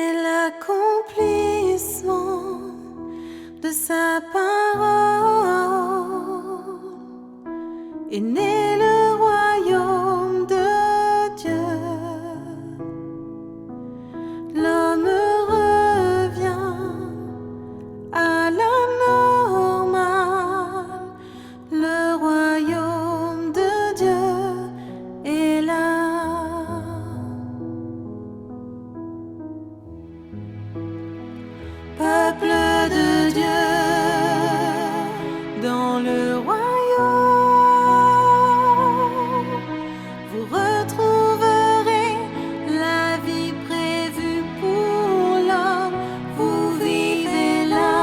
C'est l'accomplissement de sa parole. Est né le royaume de Dieu. L'homme revient à la normale. Le royaume de Dieu est là. Peuple de Dieu, dans le royaume, vous retrouverez la vie prévue pour l'homme. Vous vivez là,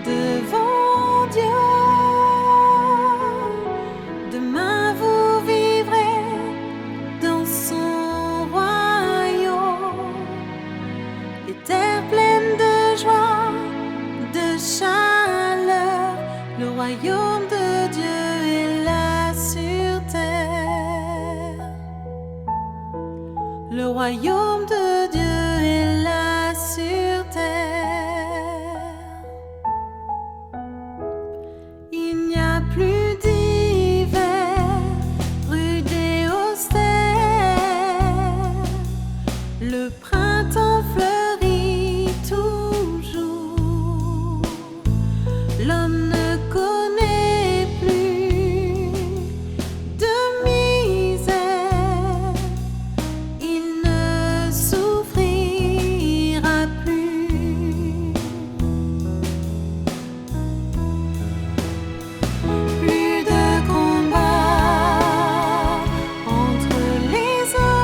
devant Dieu. Demain vous vivrez dans son royaume. Les terres pleines de joie, de chaleur, le royaume de Dieu est là sur terre. Le royaume de Dieu est là sur terre. Il n'y a plus d'hiver, rude et austère. Le printemps fleurit toujours. L'homme ne connaît plus de misère. Il ne souffrira plus. Plus de combat entre les hommes.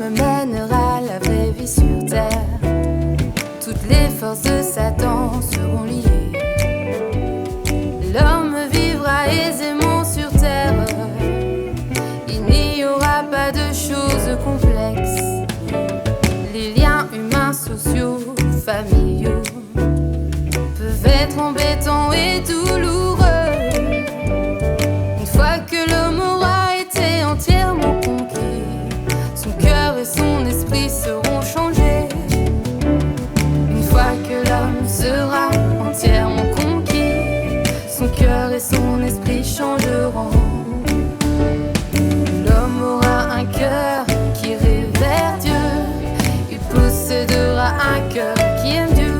me mènera la vraie vie sur terre. Toutes les forces de Satan seront liées. L'homme vivra aisément sur terre. Il n'y aura pas de choses complexes. Les liens humains, sociaux, familiaux peuvent être embêtants et douloureux. Une fois que l'homme aura été entièrement conquis, son cœur et son esprit seront changés. Une fois que l'homme sera entièrement conquis, son cœur et son esprit changeront. L'homme aura un cœur qui révère Dieu. Il possédera un cœur qui aime Dieu.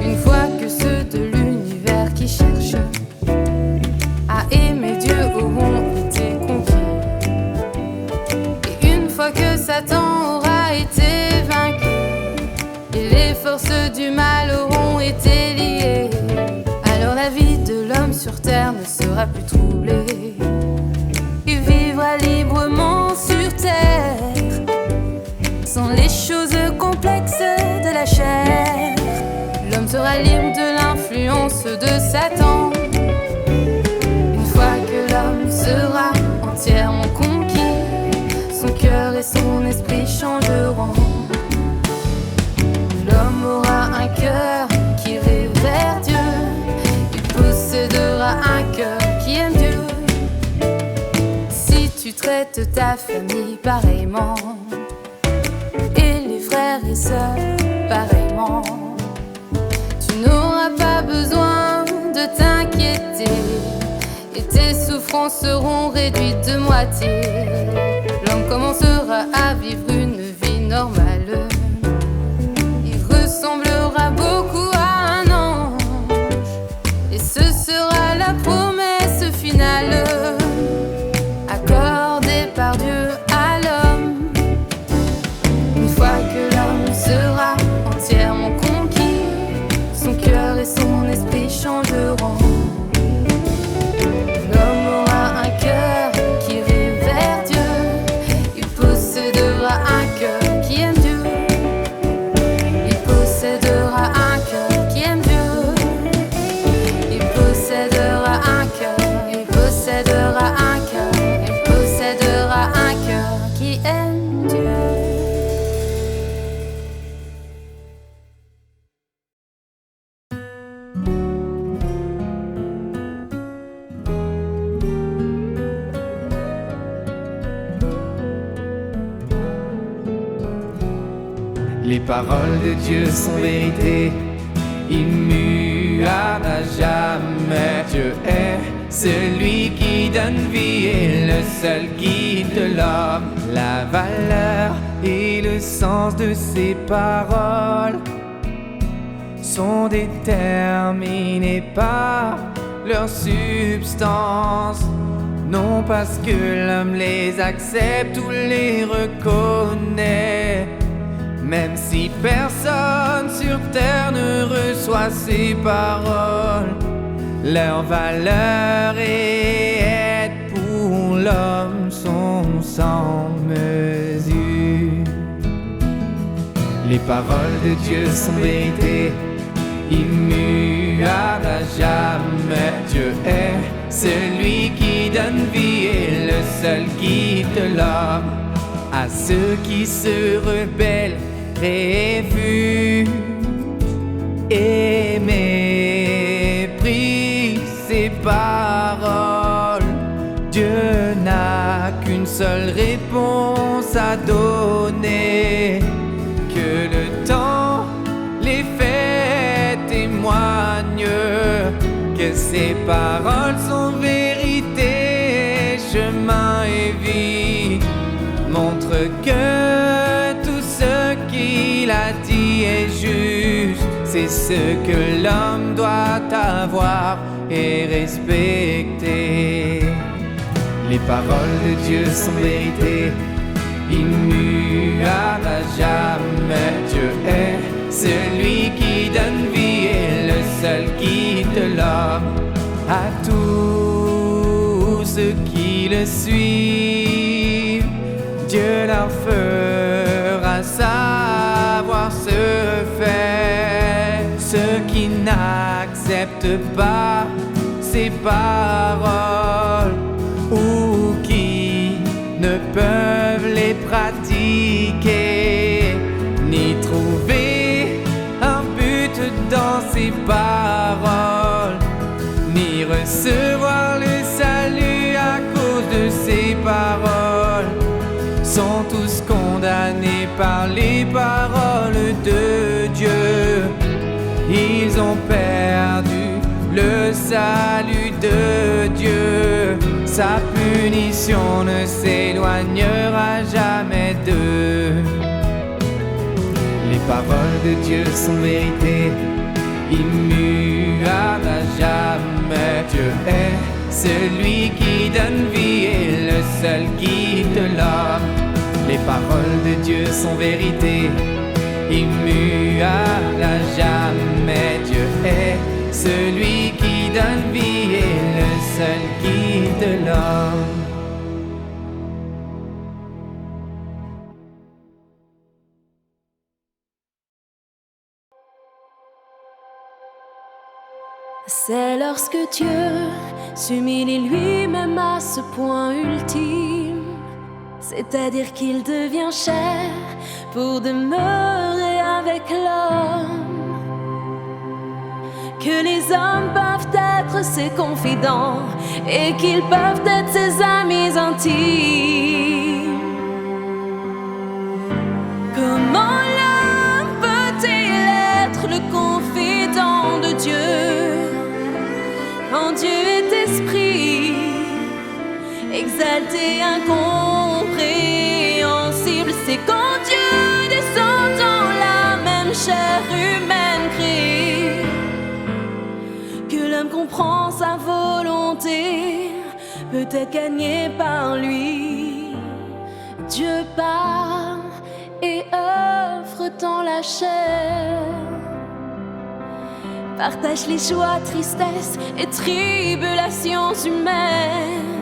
Une fois que ceux de l'univers qui cherchent à aimer Dieu auront été conquis, et une fois que Satan aura été vaincu et les forces du mal auront été liées, alors la vie de l'homme sur terre ne sera plus troublée. Il vivra librement sur terre, sans les choses complexes de la chair. L'homme sera libre de l'influence de Satan. Une fois que l'homme sera entièrement conquis, son cœur et son esprit changeront. L'homme aura un cœur qui révère Dieu. Il possédera un cœur qui aime Dieu. Si tu traites ta famille pareillement, et les frères et sœurs pareillement, tu n'auras pas besoin de t'inquiéter, et tes souffrances seront réduites de moitié. L'homme commencera à vivre une vie normale. Il ressemblera beaucoup à un ange, et ce sera la promesse finale accordée par Dieu à l'homme. Une fois que l'homme sera entièrement conquis, son cœur et son esprit changeront. L'homme aura un cœur qui révère Dieu. Il possédera un cœur qui aime Dieu. Il possédera un cœur qui aime Dieu. Il possédera un cœur. Il possédera un cœur. Il possédera un cœur qui aime Dieu. Les paroles de Dieu sont vérité, immuable à jamais. Dieu est celui qui donne vie et le seul guide de l'homme. La valeur et le sens de ses paroles sont déterminés par leur substance, non parce que l'homme les accepte ou les reconnaît. Même si personne sur terre ne reçoit ces paroles, leur valeur est pour l'homme sont sans mesure. Les paroles de Dieu sont vérité, immuable à jamais. Dieu est celui qui donne vie et le seul guide de l'homme. À ceux qui se rebellent, réfutent et méprisent ses paroles, Dieu n'a qu'une seule réponse à donner, que le temps les fait témoigne que ses paroles sont vérité, chemin et vie. Montre que tout ce qu'il a dit est juste. C'est ce que l'homme doit avoir et respecter. Les paroles de Dieu sont vérité, immuables à jamais. Dieu est celui qui donne vie et le seul guide de l'homme. À tous ceux qui le suivent, Dieu Dieu leur fera savoir ce fait. Ceux qui n'acceptent pas ses paroles ou qui ne peuvent les pratiquer, ni trouver un but dans ses paroles, ni recevoir le salut à cause de ses paroles, sont tous condamnés par les paroles de Dieu. Ils ont perdu le salut de Dieu. Sa punition ne s'éloignera jamais d'eux. Les paroles de Dieu sont vérité, immuable à jamais. Dieu est celui qui donne vie et le seul qui guide l'homme. Les paroles de Dieu sont vérité, immuable à jamais. Dieu est celui qui donne vie et le seul guide l'homme. C'est lorsque Dieu s'humilie lui-même à ce point ultime, c'est-à-dire qu'il devient chair pour demeurer avec l'homme, que les hommes peuvent être ses confidents et qu'ils peuvent être ses amis intimes. Comment l'homme peut-il être le confident de Dieu quand Dieu est esprit, exalté, incompréhensible? C'est quand Dieu descend dans la même chair humaine créée que l'homme comprend sa volonté, peut être gagné par lui. Dieu parle et œuvre dans la chair, partage les joies, tristesses et tribulations humaines,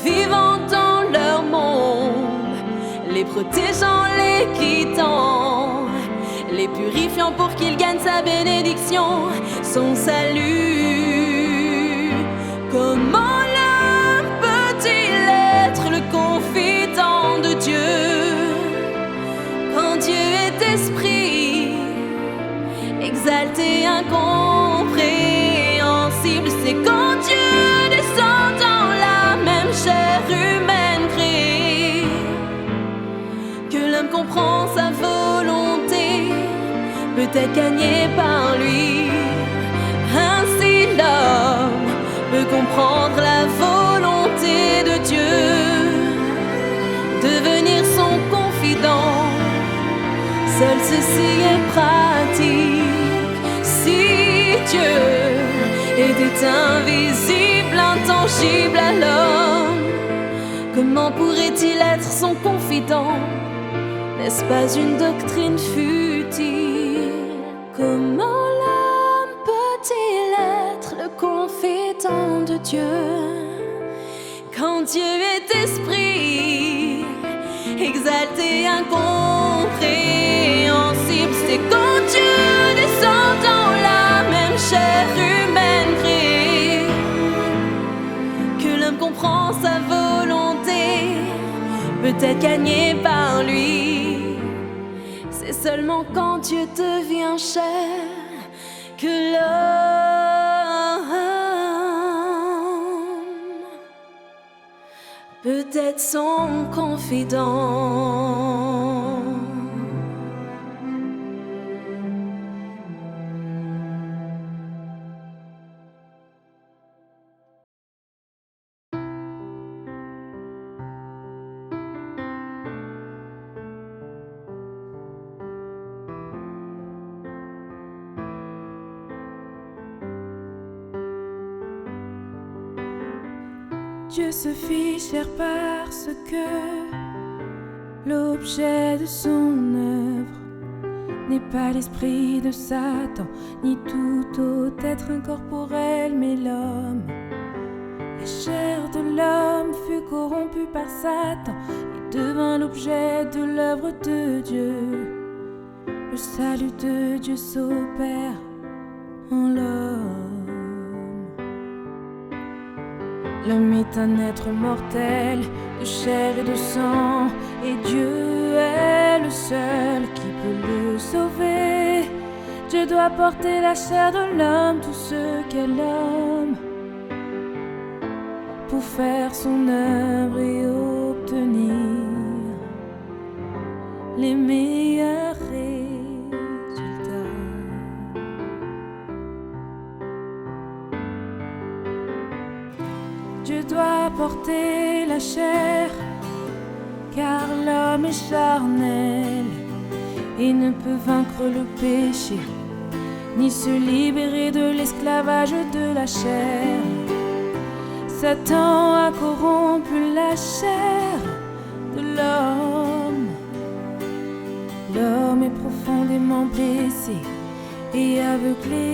vivant dans leur monde, les protégeant, les quittant, les purifiant pour qu'ils gagnent sa bénédiction, son salut. Comment l'homme peut-il être le confident de Dieu quand Dieu est esprit, exalté, incompréhensible? C'est quand Dieu descend dans la même chair humaine créée que l'homme comprend sa volonté, peut être gagné par lui. Ainsi l'homme peut comprendre la volonté de Dieu, devenir son confident. Seul ceci est pratique. Si Dieu était invisible, intangible à l'homme, comment pourrait-il être son confident? N'est-ce pas une doctrine futile? Comment l'homme peut-il être le confident de Dieu quand Dieu est esprit, exalté, incompréhensible? C'est quand Dieu descend dans la même chair humaine créée que l'homme comprend sa volonté, peut être gagné par lui. C'est seulement quand Dieu devient chair que l'homme peut être son confident. Dieu se fit chair parce que l'objet de son œuvre n'est pas l'esprit de Satan, ni tout autre être incorporel, mais l'homme, La chair de l'homme fut corrompue par Satan et devint l'objet de l'œuvre de Dieu. Le salut de Dieu s'opère en l'homme. L'homme est un être mortel, de chair et de sang, et Dieu est le seul qui peut le sauver. Dieu doit porter la chair de l'homme, tout ce qu'est l'homme, pour faire son œuvre et obtenir les meilleurs résultats. Dieu doit porter la chair, car l'homme est charnel et ne peut vaincre le péché, ni se libérer de l'esclavage de la chair. Satan a corrompu la chair de l'homme. L'homme est profondément blessé et aveuglé.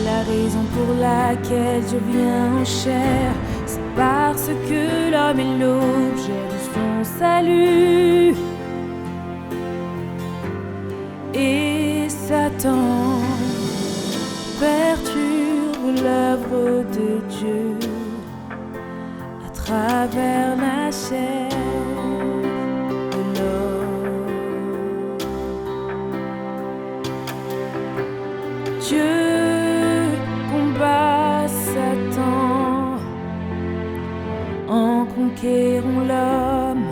La raison pour laquelle Dieu vient en chair, c'est parce que l'homme est l'objet de son salut. Et Satan perturbe l'œuvre de Dieu à travers la chair de l'homme. Dieu combat Satan en conquérant l'homme,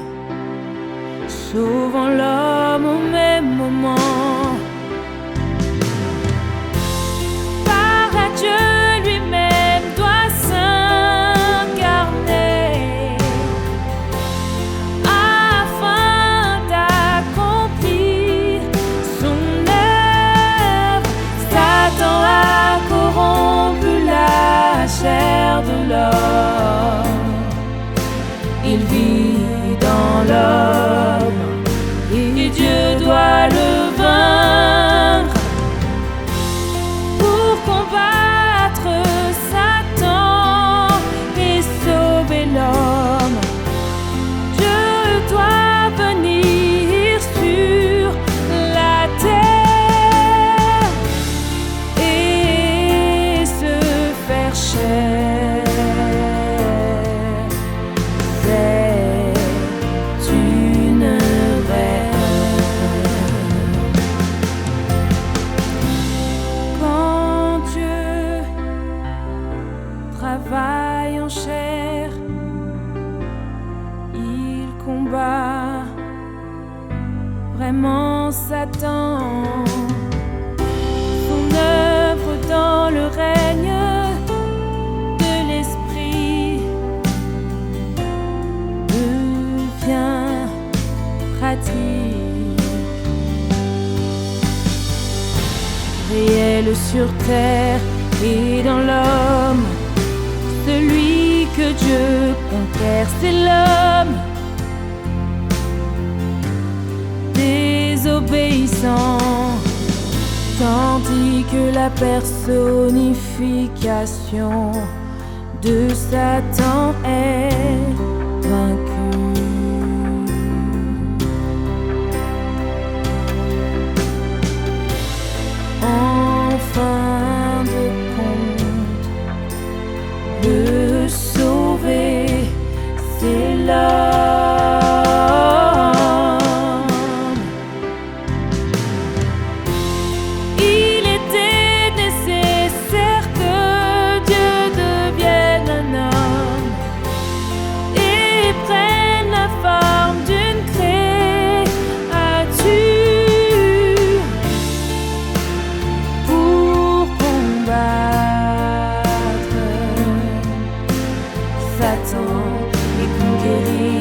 sauvant l'homme au même moment. Dieu lui-même doit s'incarner afin d'accomplir son œuvre. Satan a corrompu la chair de l'homme. Il vit dans l'homme et Dieu doit le vaincre pour combattre l'homme. Dieu doit venir sur la terre et se faire chair. C'est une rêve. Quand Dieu travaille en chair, combat vraiment Satan. Son œuvre dans le règne de l'esprit devient pratique, réel sur terre et dans l'homme. Celui que Dieu conquiert, c'est l'homme désobéissant, tandis que la personnification de Satan est vaincue. En fin de compte, le sauver, c'est l'homme. Satan et conquérir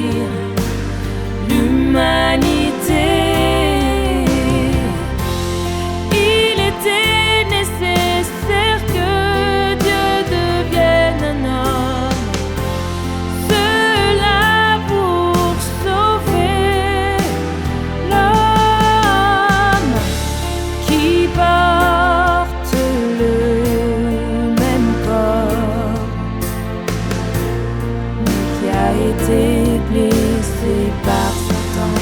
a été blessé par Satan.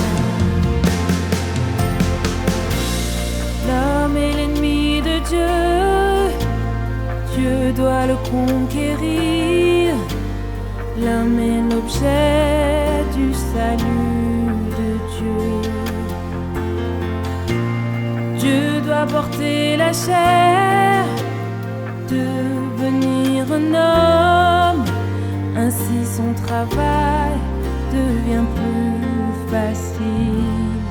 L'homme est l'ennemi de Dieu, Dieu doit le conquérir. L'homme est l'objet du salut de Dieu. Dieu doit porter la chair, devenir un homme. Ainsi son travail devient plus facile.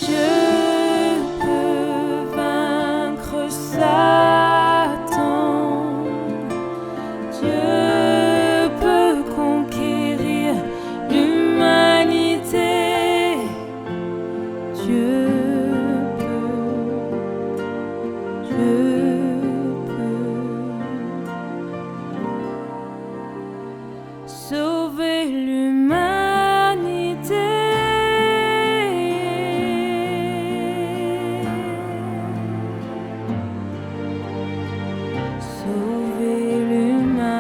Dieu peut vaincre Satan. Dieu peut conquérir l'humanité. Dieu sauver l'humanité. Sauver l'humanité.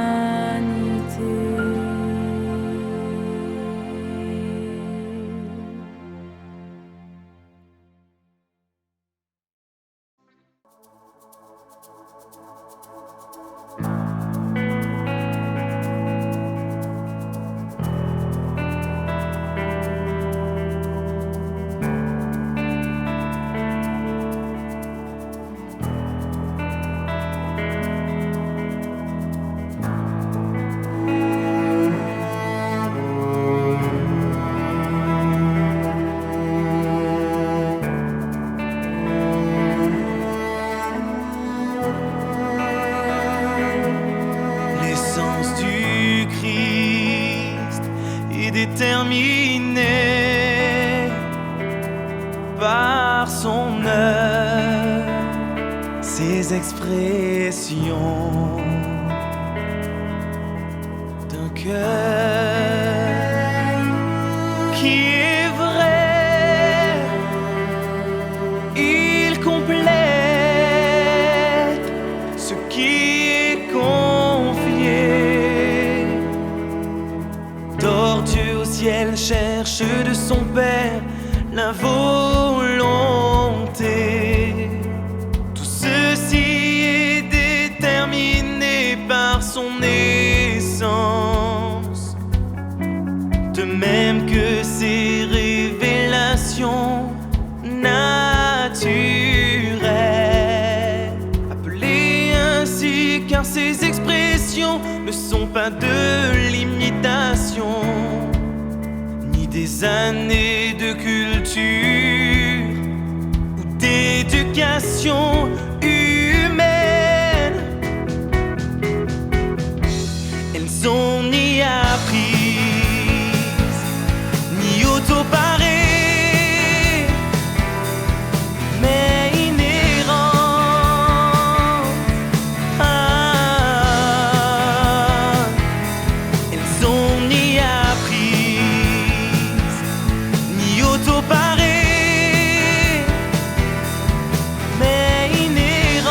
L'essence du Christ est déterminée par son œuvre, ses expressions d'un cœur qui est vrai. Il complète ce qui est confié. Dors Dieu au ciel, cherche de son Père la volonté. Tout ceci est déterminé par son essence, de même que ses révélations naturelles, appelées ainsi car ses expressions ne sont pas de l'imitation, ni des années de culture ou d'éducation humaine. Elles ont ni apprise, ni auto-parée, mais inhérentes. Elles ont ni apprise, ni auto-parée, mais inhérentes.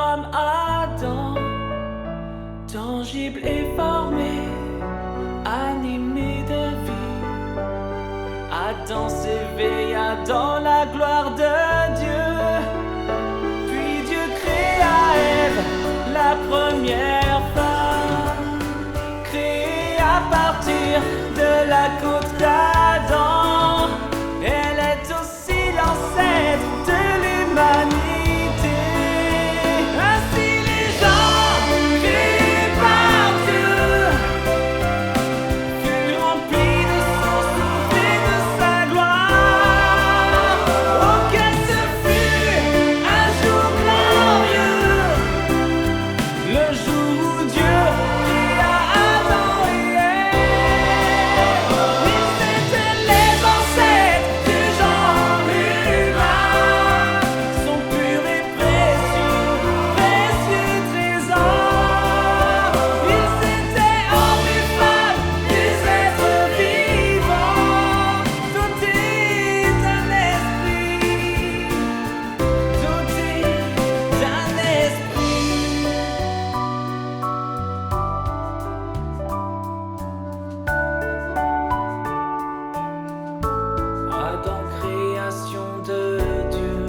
comme Adam, tangible et formé, animé de vie. Adam s'éveilla dans la gloire de Dieu. Puis Dieu créa Ève, la première femme, créée à partir de la côte d'Adam. Elle est aussi l'ancêtre de l'humanité. Ainsi les gens créés par Dieu furent remplis de son souffle et de sa gloire. Oh, que ce fut un jour glorieux, le jour où Dieu créa Adam et Ève. Ils étaient les ancêtres du genre humain, sont purs et précieux, précieux trésors. Ils étaient hommes et femmes, des êtres vivants, dotés d'un esprit, dotés d'un esprit. Adam, création de Dieu,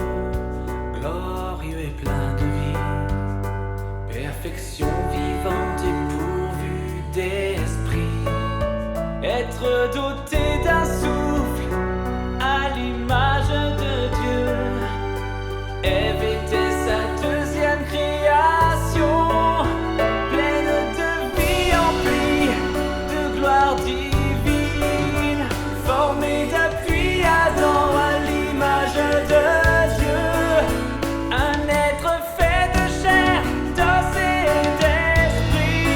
glorieux et plein de vie, perfection vivante et pourvue d'esprit, être doté d'un souffle à l'image de Dieu. Ève était sa deuxième création, pleine de vie, emplie de gloire divine, formée depuis Adam à l'image de Dieu, un être fait de chair, d'os et d'esprit.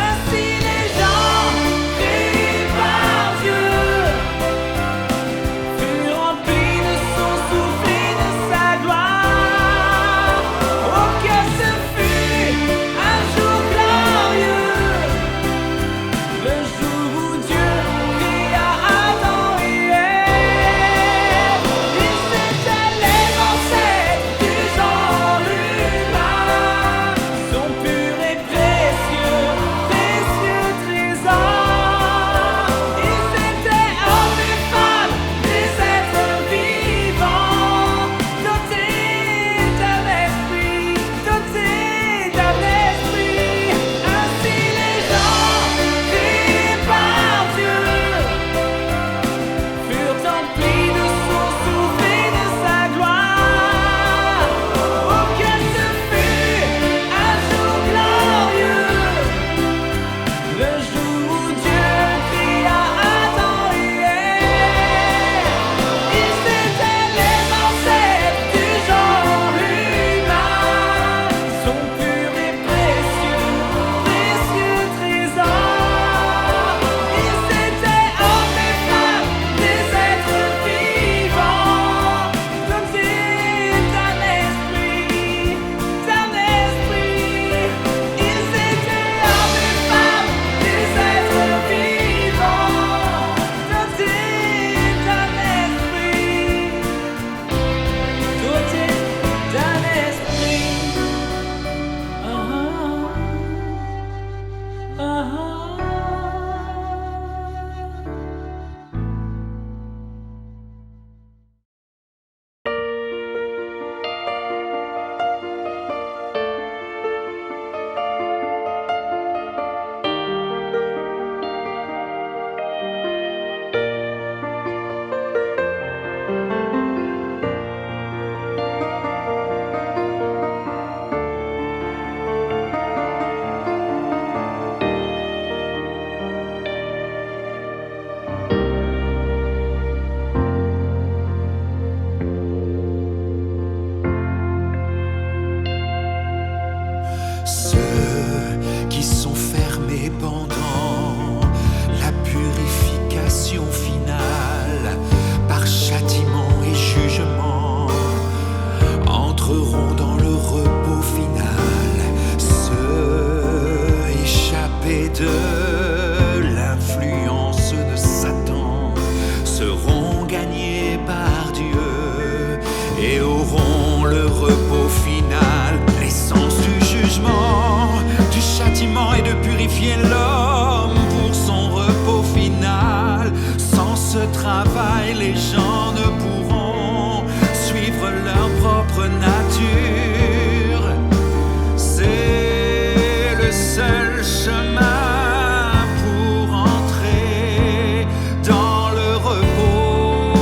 Ainsi les gens créés par Dieu furent remplis de son souffle et de sa gloire. Oh, que ce fut un jour glorieux, le jour où Dieu créa Adam et Ève. Ils étaient les ancêtres du genre humain, sont purs et précieux, précieux trésors. Ils étaient hommes et femmes, des êtres vivants, dotés d'un esprit, dotés d'un esprit. Ainsi les gens créés par Dieu furent emplis de son souffle et de sa gloire. Oh, que ce fut un jour glorieux, le jour où Dieu créa Adam et Ève. Ils étaient les ancêtres du genre humain, sont purs et précieux, précieux trésors. Ils étaient hommes et femmes, des êtres vivants, dotés d'un esprit, d'un esprit. Ils étaient hommes et femmes, des êtres vivants, dotés d'un esprit, dotés d'un esprit. Ceux qui sont fermés pendant la purification finale par châtiment et jugement entreront dans le repos final. Ceux échappés de l'influence de Satan seront gagnés par Dieu et auront le repos final. Les les gens ne pourront suivre leur propre nature. C'est le seul chemin pour entrer dans le repos.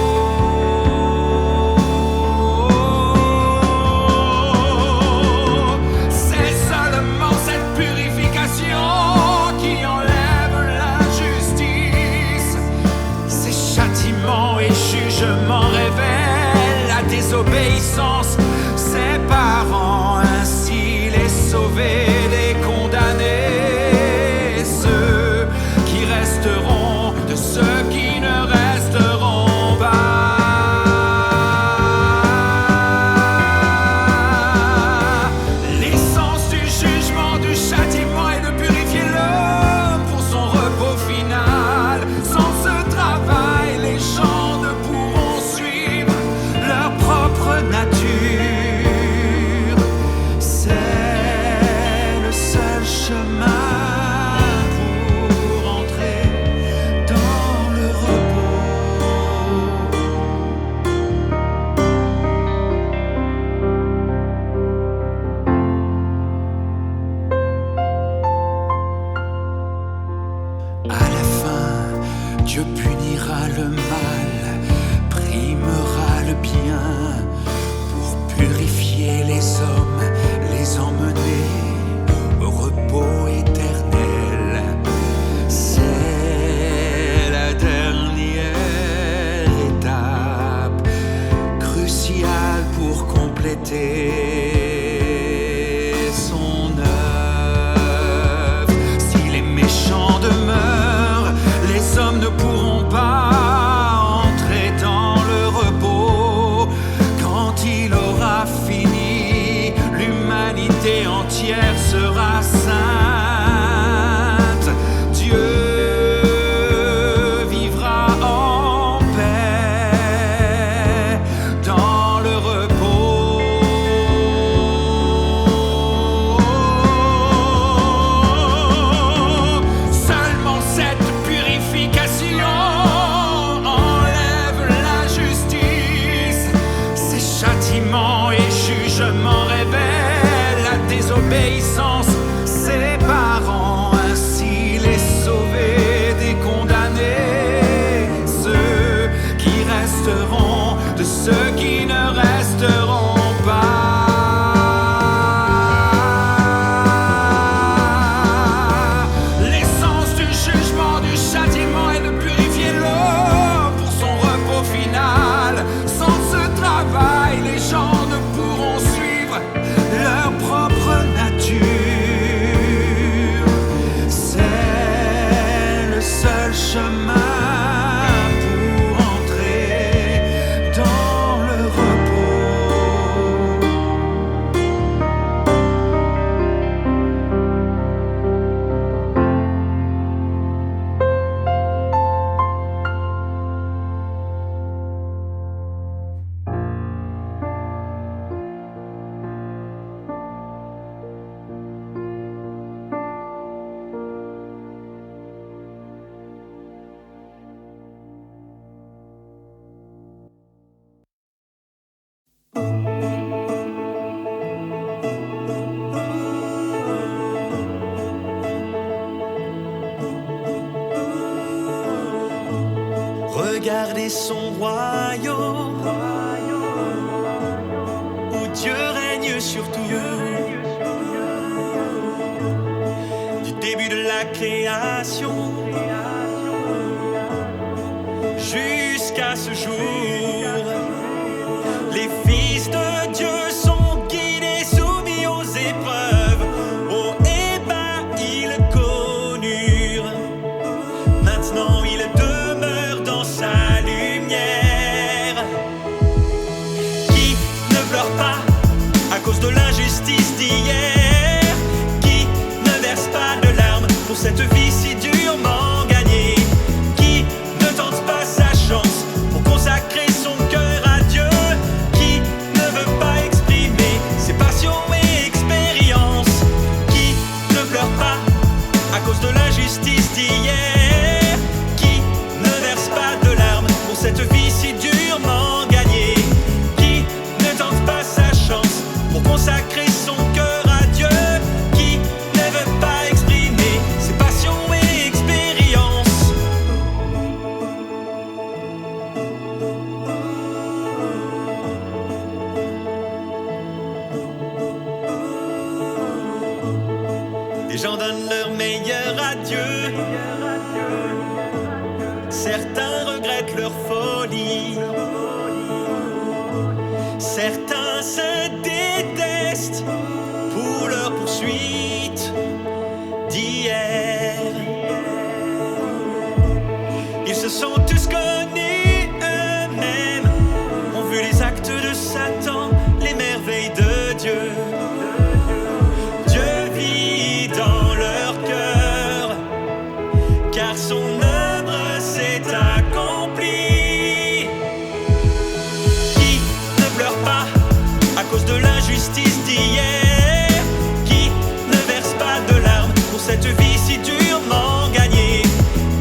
C'est seulement cette purification qui enlève l'injustice. Ces châtiments et jugements révèlent la désobéissance, séparant ainsi les sauvés des condamnés, ceux qui resteront de ceux qui ne resteront pas. L'essence du jugement, du châtiment est de purifier l'homme pour son repos final. Sans ce travail, les gens ne pourront suivre leur propre nature. C'est le seul chemin pour entrer dans le repos. À la fin, Dieu punira le mal, primera le bien, pour purifier les hommes, les emmener au repos éternel. C'est la dernière étape, cruciale pour compléter son œuvre. Si les méchants demeurent, les hommes ne pourront pas entrer dans le repos. Quand il aura fini, l'humanité entière sera sainte. Dieu vivra en paix dans le repos. Seulement cette purification enlève l'injustice. Ces châtiments et jugements révèlent la désobéissance, séparant ainsi les sauvés des condamnés, ceux qui resteront de ceux qui ne resteront pas. L'essence du jugement, du châtiment est de purifier l'homme pour son repos final. Sans ce travail, les gens ne pourront suivre leur propre nature. C'est le seul chemin pour entrer dans le repos. Regardez son royaume, où Dieu règne sur tout. Du début de la création jusqu'à ce jour, les fils de Dieu sont guidés, soumis aux épreuves. Haut et bas, ils connurent. Maintenant, ils demeurent dans sa lumière. Qui ne pleure pas à cause de l'injustice d'hier? Qui ne verse pas de larmes pour cette vie si durement Les gens donnent leur meilleur adieu. Certains regrettent leur folie. Certains se détestent pour leur poursuite d'hier. Ils se sont tous connus eux-mêmes, ont vu les actes de Satan, les merveilles de Dieu. Dieu vit dans leur cœur, car son œuvre s'est accomplie. Qui ne pleure pas à cause de l'injustice d'hier? Qui ne verse pas de larmes pour cette vie si durement gagnée?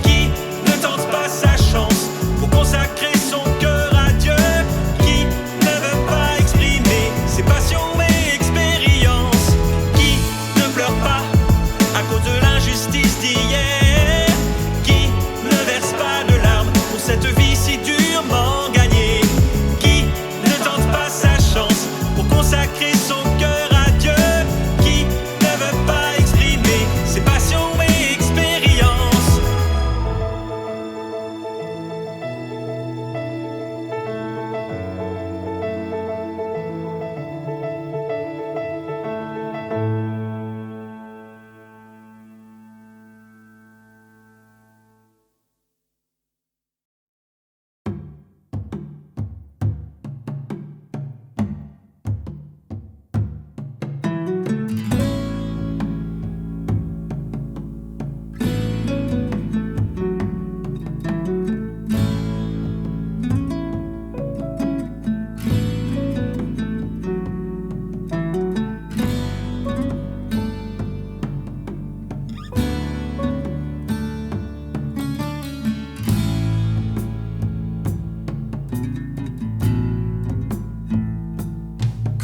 Qui ne tente pas sa chance pour consacrer son cœur à Dieu? Qui ne veut pas exprimer ses passions et expériences? Qui ne pleure pas à cause de l'injustice d'hier? Qui ne verse pas de larmes pour cette vie si durement gagnée? Qui ne tente pas sa chance pour consacrer son cœur à Dieu? Qui ne veut pas exprimer ses passions et expériences?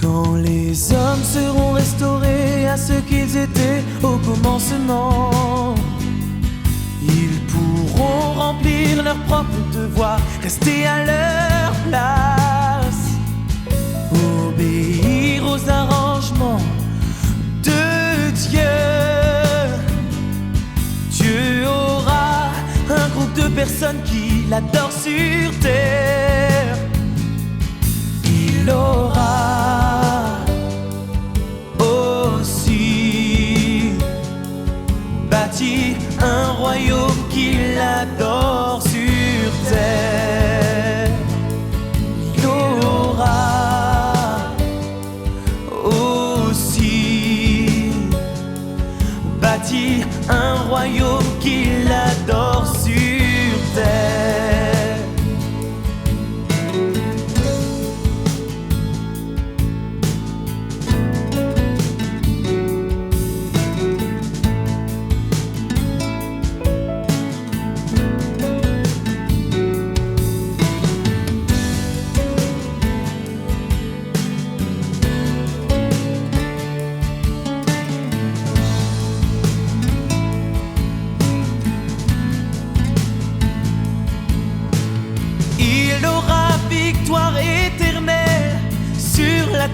Quand les hommes seront restaurés à ce qu'ils étaient au commencement, ils pourront remplir leurs propres devoirs, rester à leur place, obéir aux arrangements de Dieu. Dieu aura un groupe de personnes qui l'adorent sur terre. Il aura aussi bâti un royaume qui l'adore sur terre. Il aura aussi bâti un royaume qui l'adore sur terre.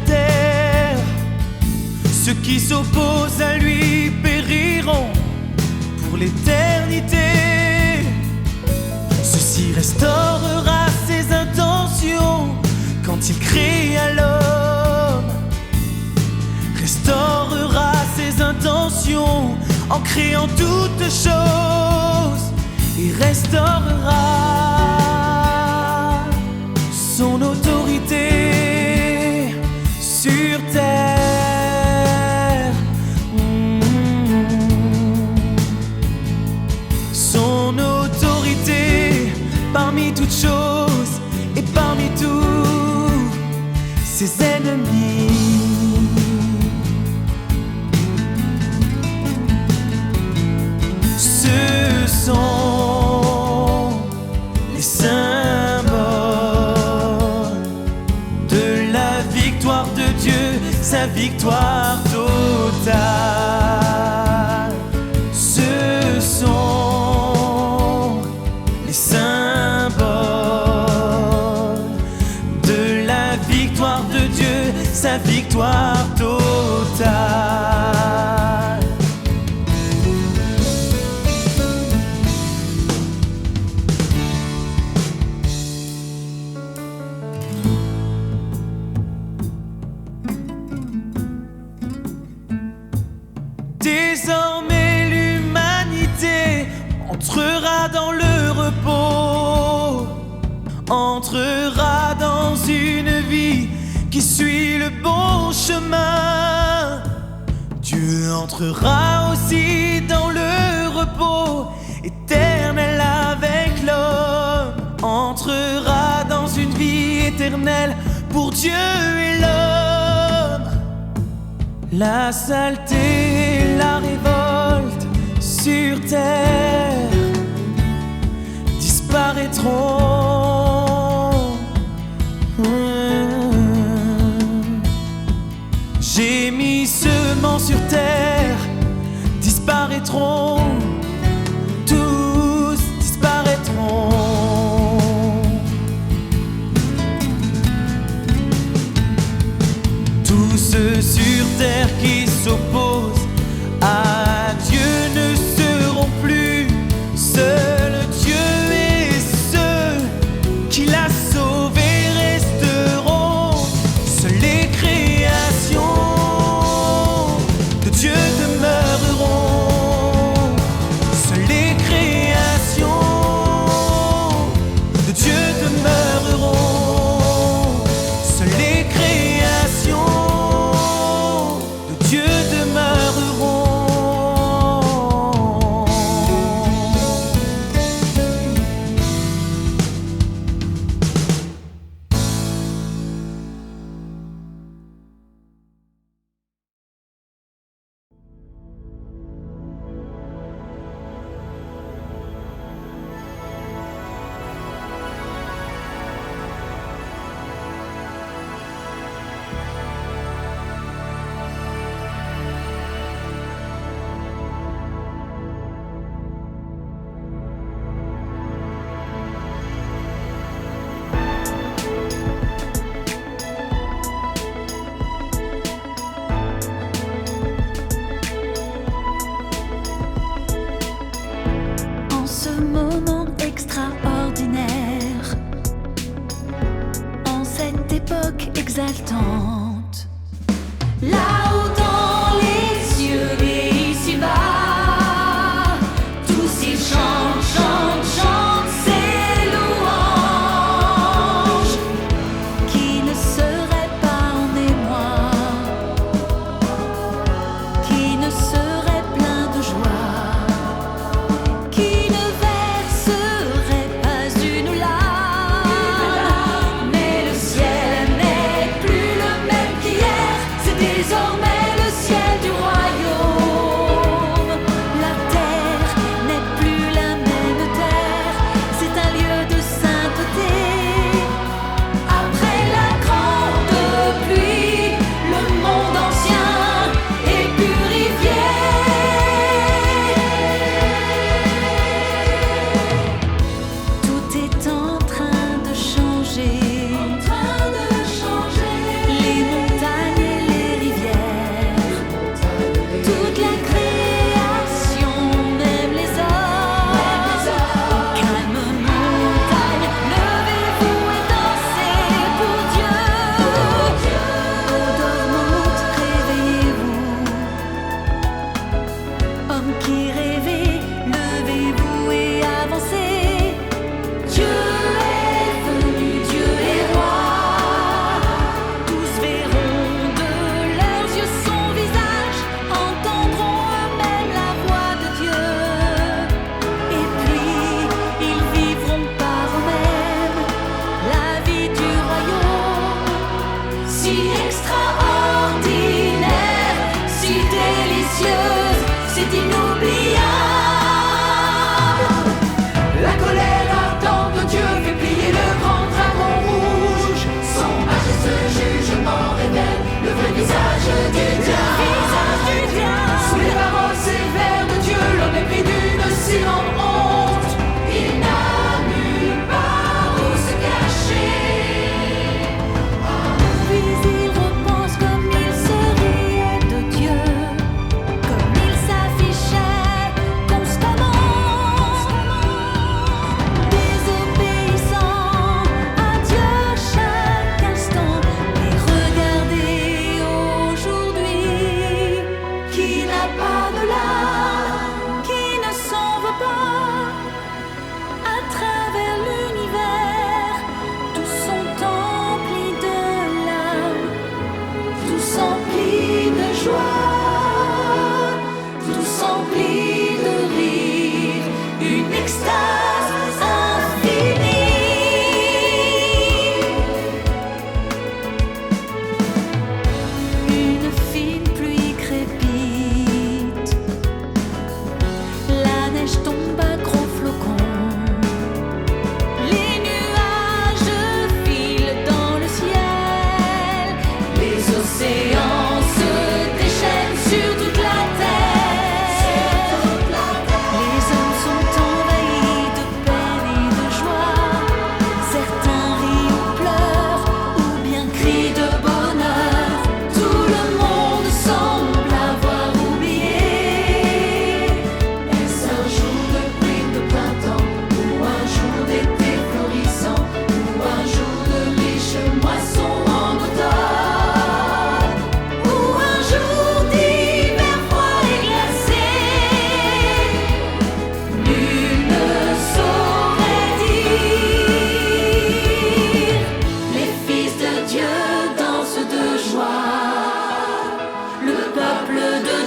Terre. Ceux qui s'opposent à lui périront pour l'éternité. Ceci restaurera ses intentions quand il créa l'homme. Restaurera ses intentions en créant toutes choses et restaurera son autorité sur terre. Son autorité parmi toutes choses et parmi tous ses ennemis. Ce sont les symboles de la victoire de Dieu, sa victoire totale. Ce sont les symboles de la victoire de Dieu, sa victoire totale. Désormais l'humanité entrera dans le repos, entrera dans une vie qui suit le bon chemin. Dieu entrera aussi dans le repos éternel avec l'homme, entrera dans une vie éternelle pour Dieu et l'homme. La saleté et la révolte sur terre disparaîtront. Gémissements sur terre disparaîtront. Tous disparaîtront. Tous ceux sur terre qui s'opposent à Dieu ne seront plus. Seul Dieu et ceux qui l'a sauvé resteront. Seules les créations de Dieu demeureront. Seules les créations de Dieu demeureront. Seules les créations de Dieu demeureront. En ce moment extraordinaire, en cette époque exaltante, là-haut dans les cieux et ici-bas, tous ils chantent, chantent, chantent ces louanges qui ne seraient pas en émoi, qui ne seraient pleins de joie, qui ne verserait pas une larme. Mais le ciel n'est plus le même qu'hier, c'est désormais le ciel du royaume. La terre n'est plus la même terre, c'est un lieu de sainteté. Après la grande pluie, le monde ancien est purifié. Tout est en train de changer, les montagnes et les rivières, toute la création, même les hommes. Calme montagne, levez-vous et dansez pour Dieu. Eau dormante, réveillez-vous. Hommes qui rêvez, levez-vous et avancez. Dieu est venu, Dieu est roi. Tous verront de leurs yeux son visage, entendront eux-mêmes la voix de Dieu. Et puis ils vivront par eux-mêmes la vie du royaume. Si extraordinaire, si délicieuse, c'est inoubliable. La colère ardente de Dieu fait plier le grand dragon rouge. Son majesté jugement révèle le vrai visage du diable. Sous les paroles sévères de Dieu, l'homme est pris d'une si grande honte. Il n'a nulle part où se cacher. Puis il repense comme il se riait de Dieu, comme il s'afficha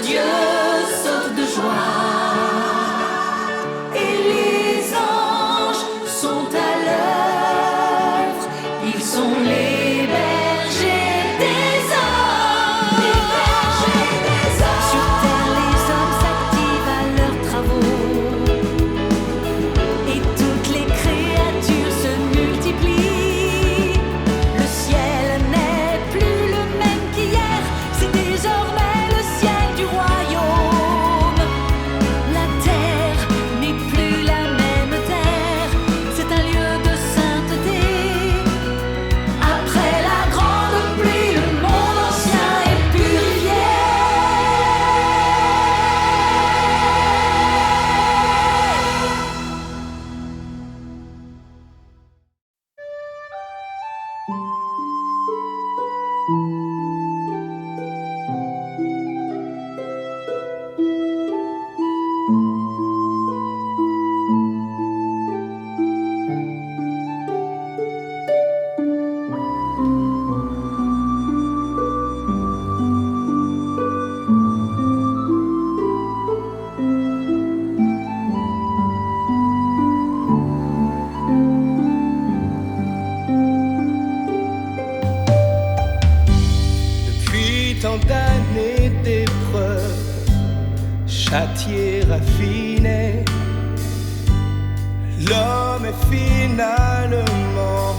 Dieu saute de joie et les anges sont à l'œuvre. Ils sont les bergers des hommes. Les bergers des hommes. Sur terre, les hommes s'activent à leurs travaux et toutes les créatures se multiplient. Le ciel n'est plus le même qu'hier, c'est désormais le ciel du royaume. La terre n'est plus la même terre, c'est un lieu de sainteté. Après la grande pluie, le monde ancien est purifié. Depuis tant d'années d'épreuves, châtié, raffiné, l'homme est finalement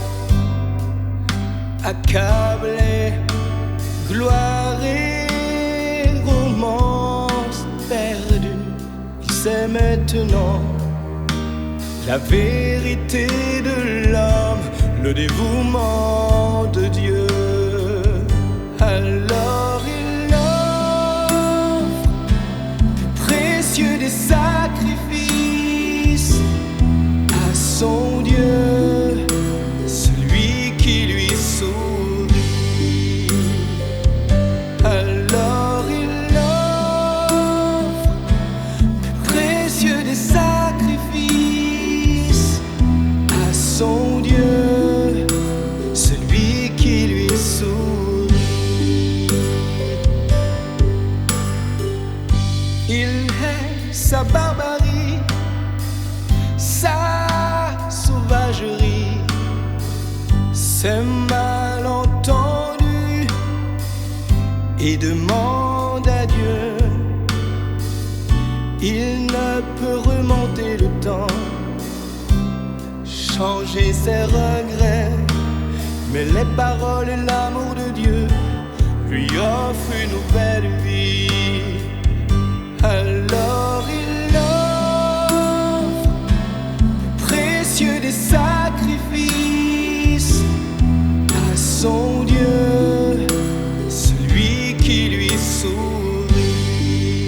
accablé. Gloire et romance perdue, il sait maintenant la vérité de l'homme, le dévouement de Dieu. Alors il offre plus précieux des sacrifices à son Dieu, celui qui lui sourit. Alors il offre plus précieux des sacrifices à son Dieu, celui qui lui sourit. Il hait sa barbarie, sa sauvagerie, ses malentendus, et demande à Dieu. Il ne peut remonter le temps, changer ses regrets, mais les paroles et l'amour de Dieu lui offrent une nouvelle vie. Alors il offre plus précieux des sacrifices à son Dieu, celui qui lui sourit.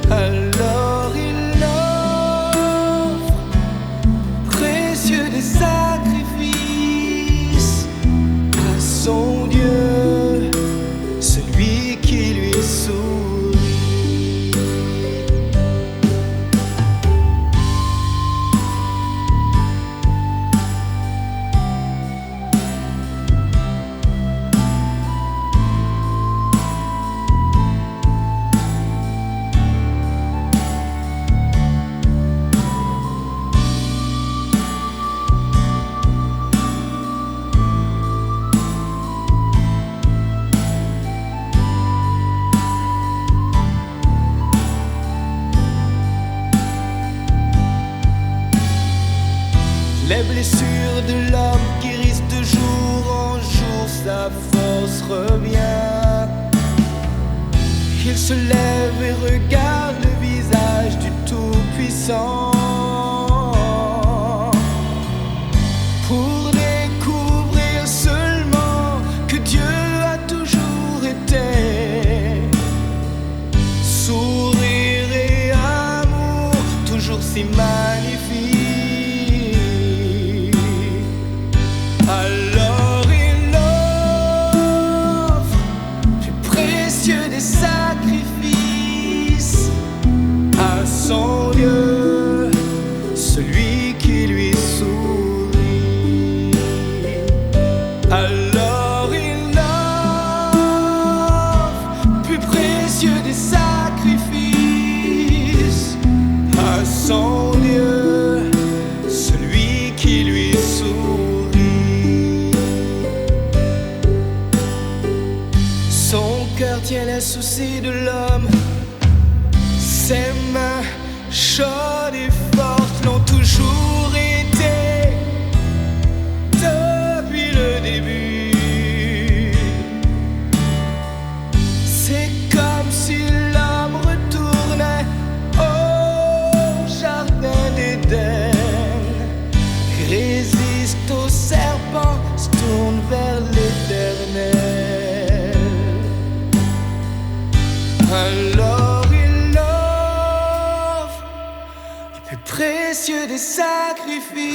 Alors il offre plus précieux des sacrifices à son Dieu, celui qui lui sourit. Les blessures de l'homme guérissent de jour en jour, sa force revient. Il se lève et regarde le visage du Tout-Puissant pour découvrir seulement que Dieu a toujours été sourire et amour, toujours si magnifique. Alors il offre plus précieux des sacrifices à son Dieu, celui qui lui sourit. Alors il offre plus précieux précieux des sacrifices à son Dieu, celui qui lui sourit. Son cœur tient les soucis de l'homme, ses mains chaudes et fortes l'ont toujours été depuis le début. C'est comme si l'homme retournait au jardin d'Éden, résiste au serpent, se tourne vers l'Éternel. Alors il offre le plus précieux des sacrifices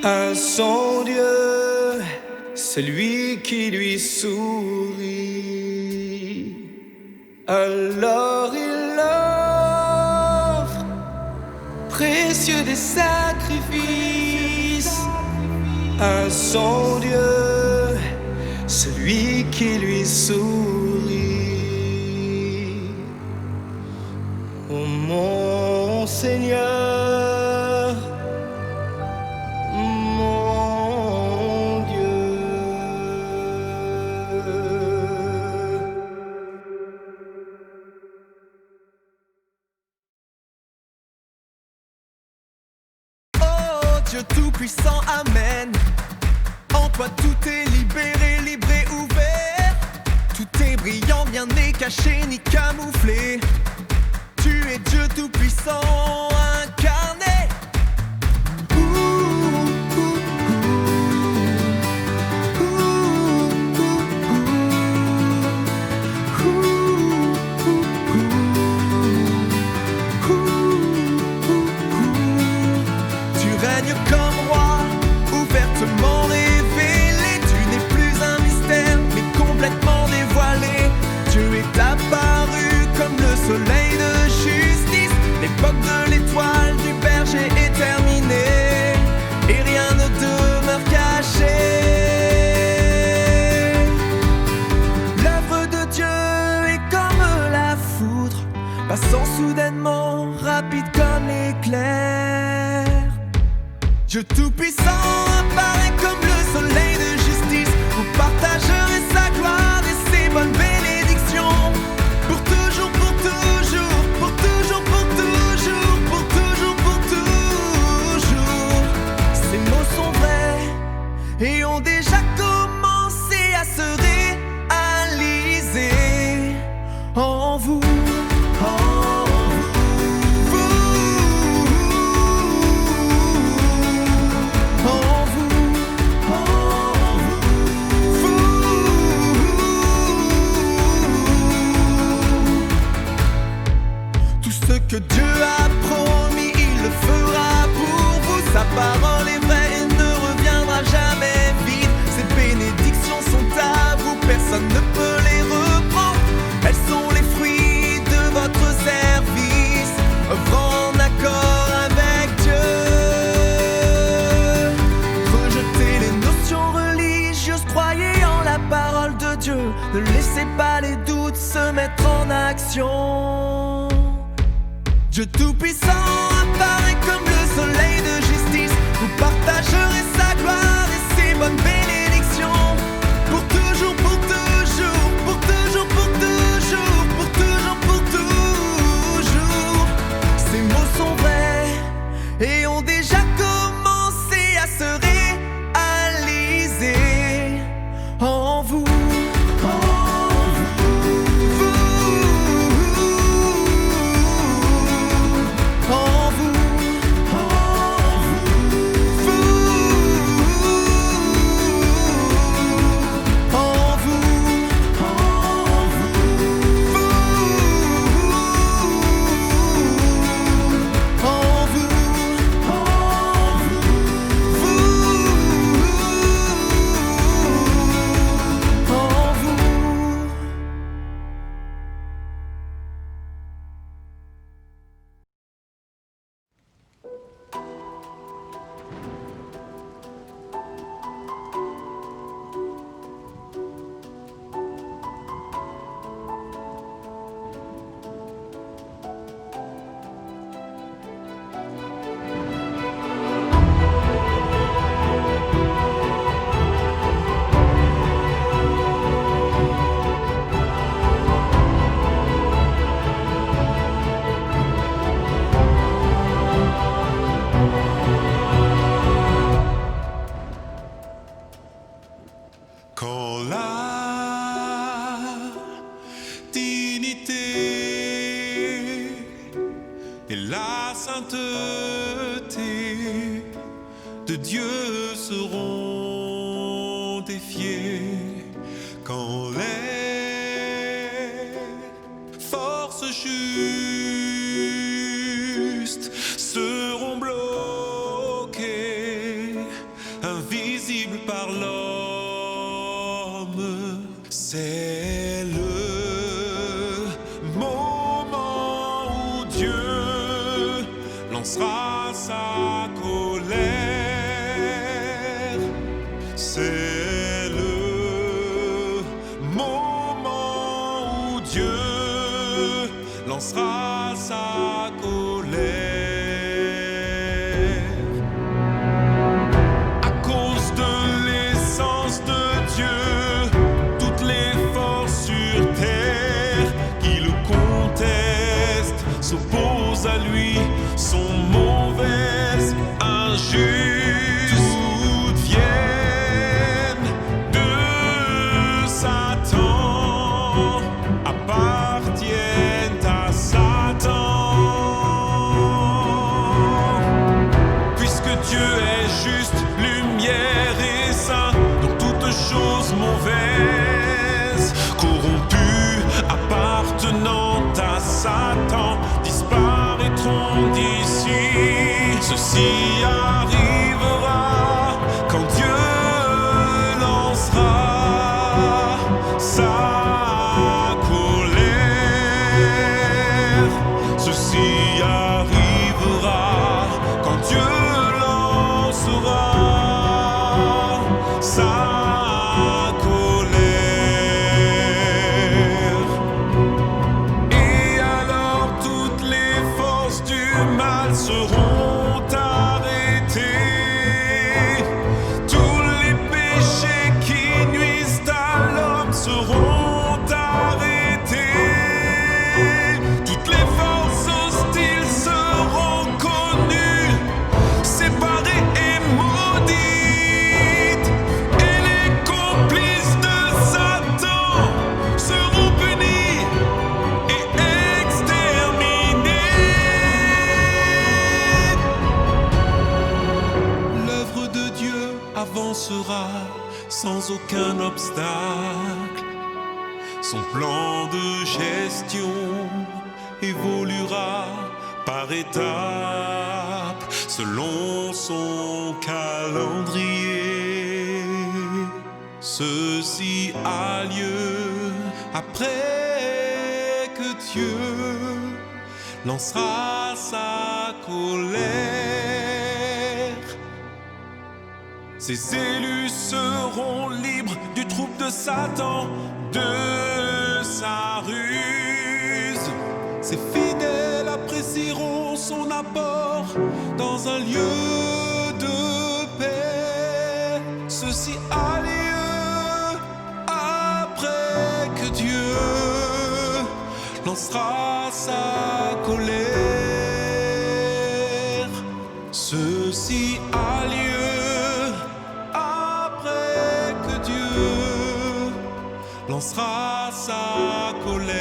à son Dieu, celui qui lui sourit. Alors il offre précieux des sacrifices à son Dieu, celui qui lui sourit. Oh mon Seigneur, mon Dieu. Oh Dieu Tout-Puissant, Amen. En toi tout est libéré, libre et ouvert. Tout est brillant, rien n'est caché ni camouflé. Tu es Dieu Tout-Puissant incarné. Tu règnes comme roi, ouvertement révélé. Tu n'es plus un mystère, mais complètement dévoilé. Dieu est apparu comme le soleil de justice. L'époque de l'étoile du berger est terminée, et rien ne demeure caché. L'œuvre de Dieu est comme la foudre, passant soudainement, rapide comme l'éclair. Dieu Tout-Puissant apparaît comme le soleil de justice. Vous partagerez sa gloire et ses bonnes bénédictions. Pour toujours, pour toujours, pour toujours, pour toujours, pour toujours, pour toujours. Ces mots sont vrais et ont déjà commencé à se réaliser en vous. Que Dieu a promis, il le fera pour vous. Sa parole est vraie et ne reviendra jamais vide. Ses bénédictions sont à vous, personne ne peut les reprendre. Elles sont les fruits de votre service, œuvrant en accord avec Dieu. Rejetez les notions religieuses, croyez en la parole de Dieu. Ne laissez pas les doutes se mettre en action. Dieu Tout-Puissant apparaît comme le soleil de justice. Vous partagerez sa gloire et ses bonnes bénédictions. Pour toujours, pour toujours, pour toujours, pour toujours, pour toujours, pour toujours. Ces mots sont vrais et ont déjà commencé à se réaliser en vous. En dignité et la sainteté de Dieu seront défiés quand les forces justes seront bloquées, invisibles par l'homme. C'est le moment où Dieu lancera sa colère. C'est le moment où Dieu lancera sa colère. À cause de l'essence de Dieu, toutes les forces sur terre qui le contestent, s'opposent à lui, sont mauvaises, injustes, toutes viennent de Satan, appartiennent à Satan. Puisque Dieu est juste, lumière et saint, donc toute chose mauvaise, corrompue, appartenant à Satan, disparaîtront d'ici. Ceci arrivera quand Dieu lancera sa colère. Ceci arrivera quand Dieu lancera sa colère. Et alors toutes les forces du mal seront arrêtées. Tous les péchés qui nuisent à l'homme seront arrêtés. Toutes les forces hostiles seront connues, séparées et maudites. Et les complices de Satan seront punis et exterminés. L'œuvre de Dieu avancera sans aucun obstacle. Son plan de gestion évoluera par étapes selon son calendrier. Ceci a lieu après que Dieu lancera sa colère. Ses élus seront libres du trouble de Satan, de sa ruse. Ses fidèles apprécieront son apport dans un lieu de paix. Ceci a lieu après que Dieu lancera sa colère. Ceci a lieu après que Dieu lancera sa colère.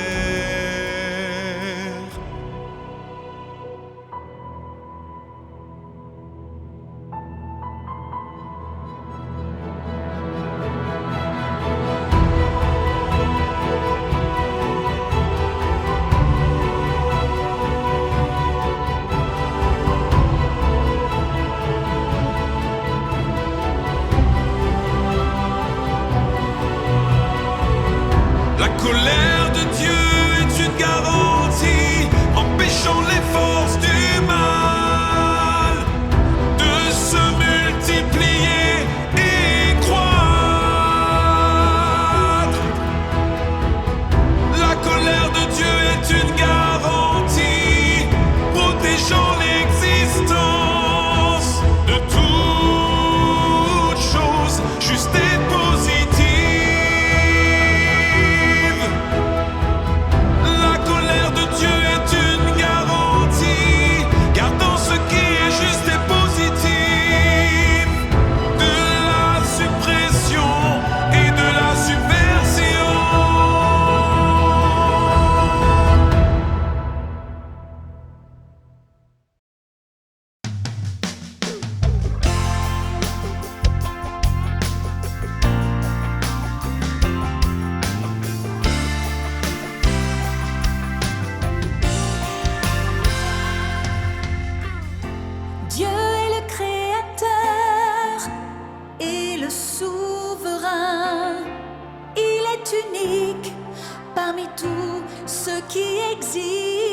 La colère de Dieu tout ce qui existe.